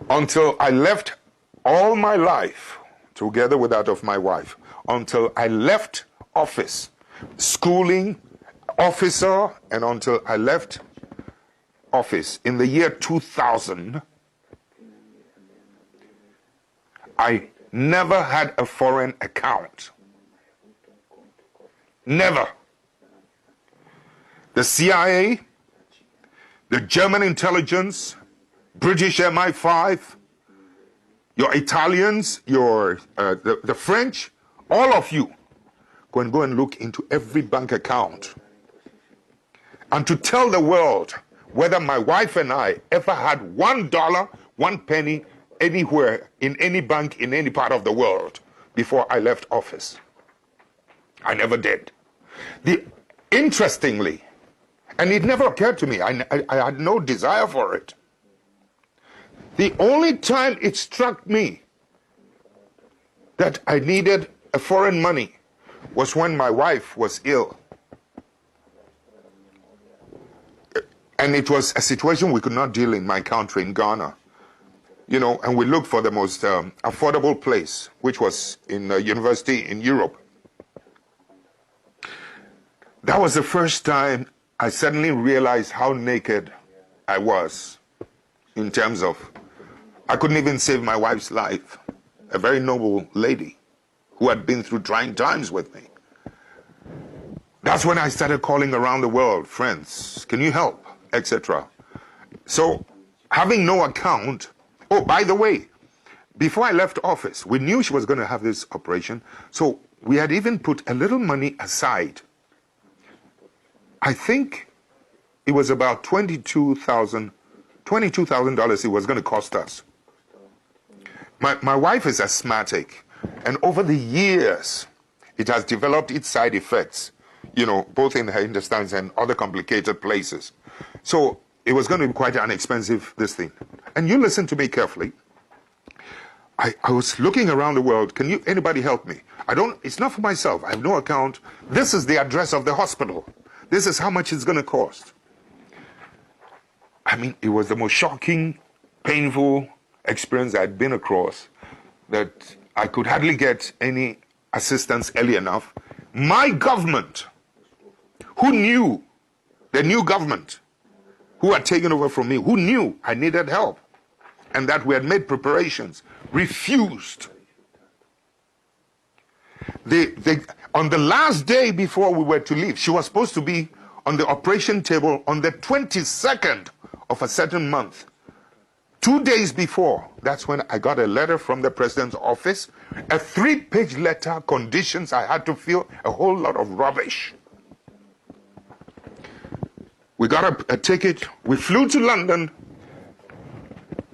until I left all my life, together with that of my wife, until I left office, schooling, officer, and until I left office in the year 2000, I never had a foreign account. Never. The CIA, the German intelligence, British MI5, your Italians, the French, all of you, go and look into every bank account. And to tell the world whether my wife and I ever had $1, 1 penny, anywhere, in any bank, in any part of the world, before I left office. I never did. Interestingly, and it never occurred to me, I had no desire for it. The only time it struck me that I needed a foreign money was when my wife was ill. And it was a situation we could not deal in my country, in Ghana. You know, and we looked for the most affordable place, which was in a university in Europe. That was the first time I suddenly realized how naked I was in terms of, I couldn't even save my wife's life, a very noble lady who had been through trying times with me. That's when I started calling around the world, friends, can you help, etc. So, having no account, oh, by the way, before I left office, we knew she was going to have this operation, so we had even put a little money aside. I think it was about $22,000 it was going to cost us. My wife is asthmatic, and over the years, it has developed its side effects, you know, both in her intestines and other complicated places. So it was going to be quite an expensive, this thing. And you listen to me carefully. I was looking around the world. Anybody help me? It's not for myself. I have no account. This is the address of the hospital. This is how much it's going to cost. I mean, it was the most shocking, painful experience I'd been across, that I could hardly get any assistance early enough. My government, who knew, the new government, who had taken over from me, who knew I needed help, and that we had made preparations, refused. On the last day before we were to leave, she was supposed to be on the operation table on the 22nd of a certain month. 2 days before, that's when I got a letter from the president's office, a 3-page letter, conditions I had to fill, a whole lot of rubbish. We got a ticket, we flew to London.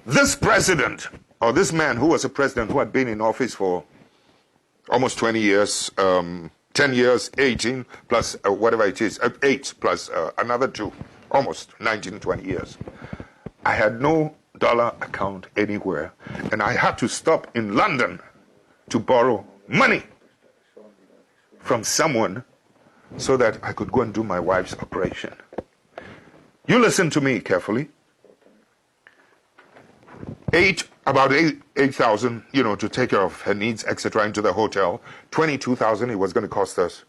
This president, or this man who was a president who had been in office for almost 20 years, 10 years, 18, plus whatever it is, 8 plus another 2, almost 19, 20 years. I had no dollar account anywhere, and I had to stop in London to borrow money from someone so that I could go and do my wife's operation. You listen to me carefully. About 8,000, you know, to take care of her needs, etc., into the hotel. 22,000 it was going to cost us,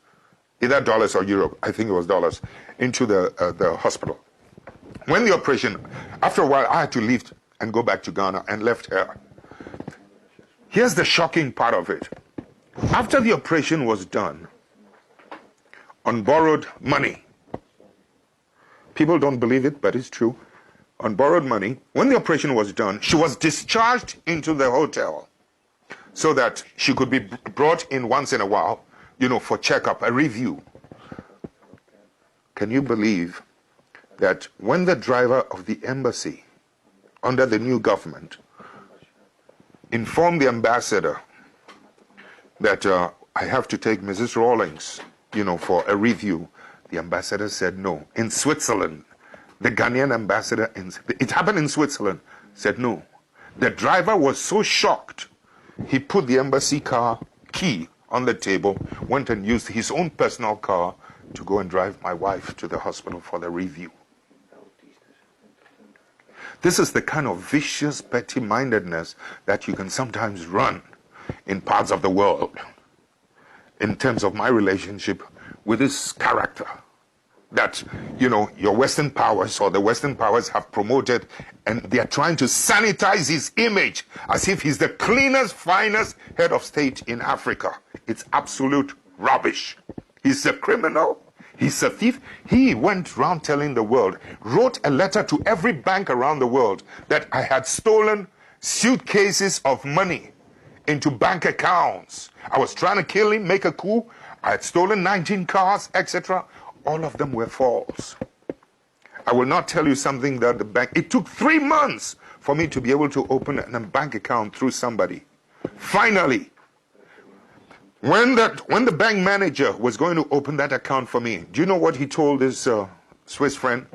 either dollars or euro. I think it was dollars, into the hospital. When the operation, after a while, I had to leave and go back to Ghana and left her. Here's the shocking part of it. After the operation was done, on borrowed money, people don't believe it, but it's true. On borrowed money, when the operation was done, she was discharged into the hotel so that she could be brought in once in a while, you know, for checkup, a review. Can you believe that when the driver of the embassy under the new government informed the ambassador that I have to take Mrs. Rawlings, you know, for a review, the ambassador said no. In Switzerland, the Ghanaian ambassador, it happened in Switzerland, said no. The driver was so shocked, he put the embassy car key on the table, went and used his own personal car to go and drive my wife to the hospital for the review. This is the kind of vicious petty-mindedness that you can sometimes run in parts of the world in terms of my relationship with this character that, you know, your Western powers or the Western powers have promoted, and they are trying to sanitize his image as if he's the cleanest, finest head of state in Africa. It's absolute rubbish. He's a criminal. He's a thief. He went around telling the world, wrote a letter to every bank around the world that I had stolen suitcases of money into bank accounts. I was trying to kill him, make a coup. I had stolen 19 cars, etc. All of them were false. I will not tell you something that the bank... It took 3 months for me to be able to open a bank account through somebody. Finally, when the bank manager was going to open that account for me, do you know what he told his Swiss friend?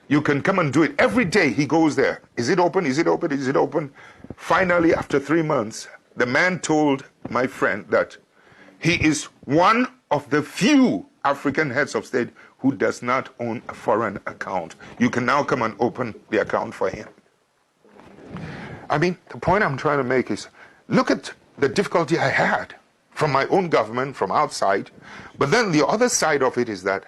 You can come and do it. Every day he goes there. Is it open? Is it open? Is it open? Finally, after 3 months, the man told my friend that he is one of the few African heads of state who does not own a foreign account. You can now come and open the account for him. I mean, the point I'm trying to make is, look at the difficulty I had from my own government, from outside. But then the other side of it is that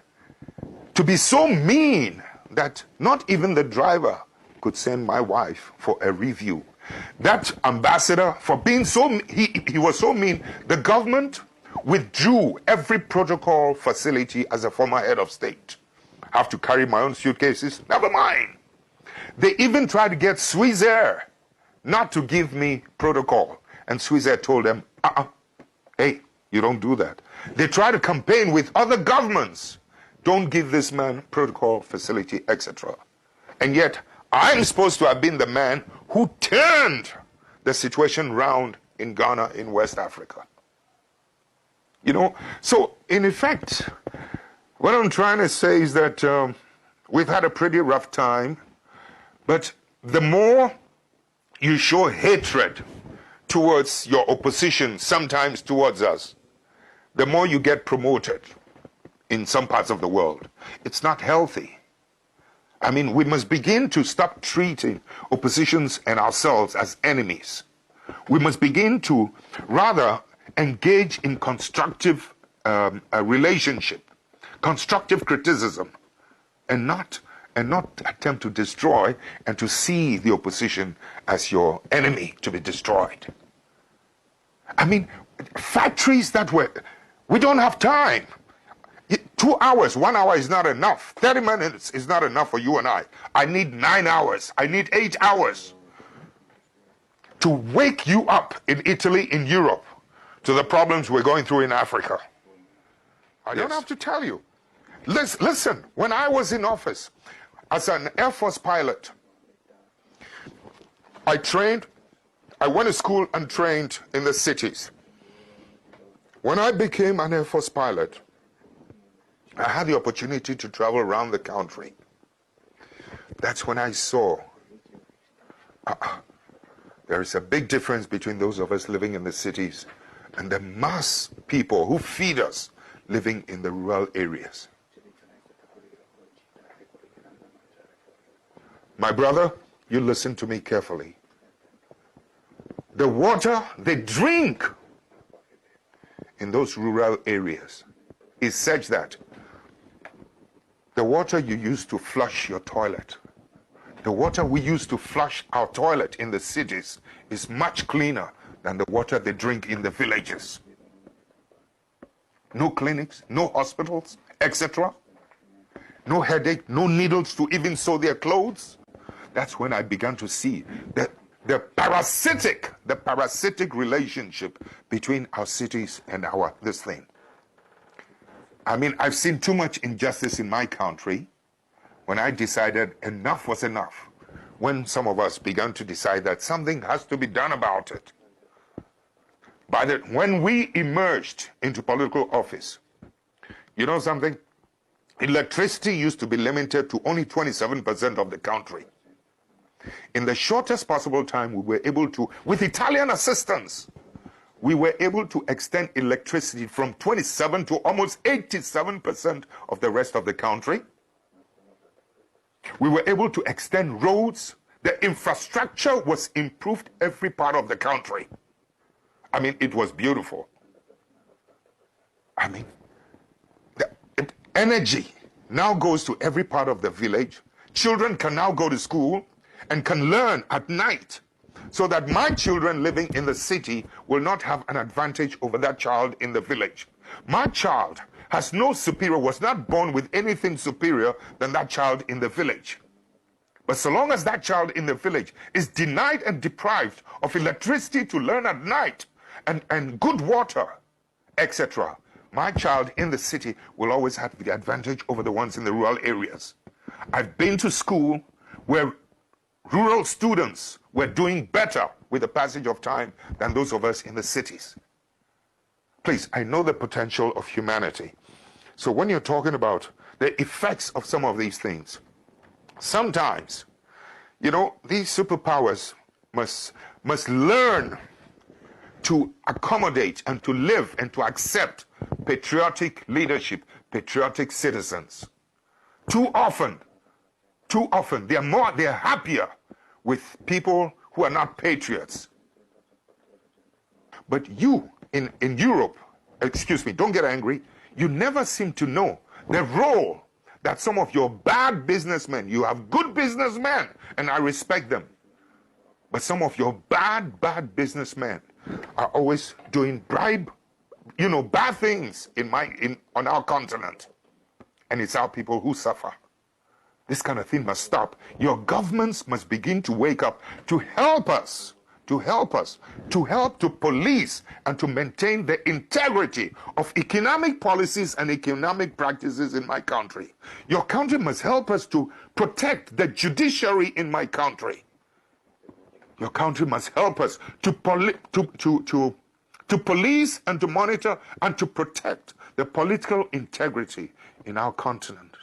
to be so mean that not even the driver could send my wife for a review. That ambassador, for being so, he was so mean, the government withdrew every protocol facility as a former head of state. I have to carry my own suitcases, never mind. They even tried to get Swissair not to give me protocol. And Swissair told them, hey, you don't do that. They tried to campaign with other governments. Don't give this man protocol facility, etc. And yet, I'm supposed to have been the man who turned the situation round in Ghana, in West Africa. You know, so in effect, what I'm trying to say is that we've had a pretty rough time, but the more you show hatred towards your opposition, sometimes towards us, the more you get promoted in some parts of the world. It's not healthy. I mean, we must begin to stop treating oppositions and ourselves as enemies. We must begin to rather engage in constructive relationship, constructive criticism, and not attempt to destroy and to see the opposition as your enemy to be destroyed. I mean, factories that we don't have time. 2 hours, 1 hour is not enough. 30 minutes is not enough for you and I. I need 9 hours. I need 8 hours to wake you up in Italy, in Europe, to the problems we're going through in Africa. I don't have to tell you. Listen, when I was in office as an Air Force pilot, I went to school and trained in the cities. When I became an Air Force pilot, I had the opportunity to travel around the country. That's when I saw there is a big difference between those of us living in the cities and the mass people who feed us living in the rural areas. My brother, you listen to me carefully. The water they drink in those rural areas is such that the water you use to flush your toilet, the water we use to flush our toilet in the cities is much cleaner than the water they drink in the villages. No clinics, no hospitals, etc. No headache, no needles to even sew their clothes. That's when I began to see that the parasitic relationship between our cities and this thing. I mean, I've seen too much injustice in my country when I decided enough was enough. When some of us began to decide that something has to be done about it. When we emerged into political office, you know something? Electricity used to be limited to only 27% of the country. In the shortest possible time, we were able to, with Italian assistance, we were able to extend electricity from 27 to almost 87% of the rest of the country. We were able to extend roads. The infrastructure was improved every part of the country. I mean, it was beautiful. I mean, the energy now goes to every part of the village. Children can now go to school and can learn at night, so that my children living in the city will not have an advantage over that child in the village. My child has no superior, was not born with anything superior than that child in the village. But so long as that child in the village is denied and deprived of electricity to learn at night and good water, etc., my child in the city will always have the advantage over the ones in the rural areas. I've been to school where rural students were doing better with the passage of time than those of us in the cities. Please, I know the potential of humanity. So when you're talking about the effects of some of these things, sometimes, you know, these superpowers must learn to accommodate and to live and to accept patriotic leadership, patriotic citizens. Too often, they're happier with people who are not patriots. But you, in Europe, excuse me, don't get angry, you never seem to know the role that some of your bad businessmen, you have good businessmen, and I respect them, but some of your bad businessmen are always doing bad things on our continent. And it's our people who suffer. This kind of thing must stop. Your governments must begin to wake up to help us, to help to police and to maintain the integrity of economic policies and economic practices in my country. Your country must help us to protect the judiciary in my country. Your country must help us to police and to monitor and to protect the political integrity in our continent.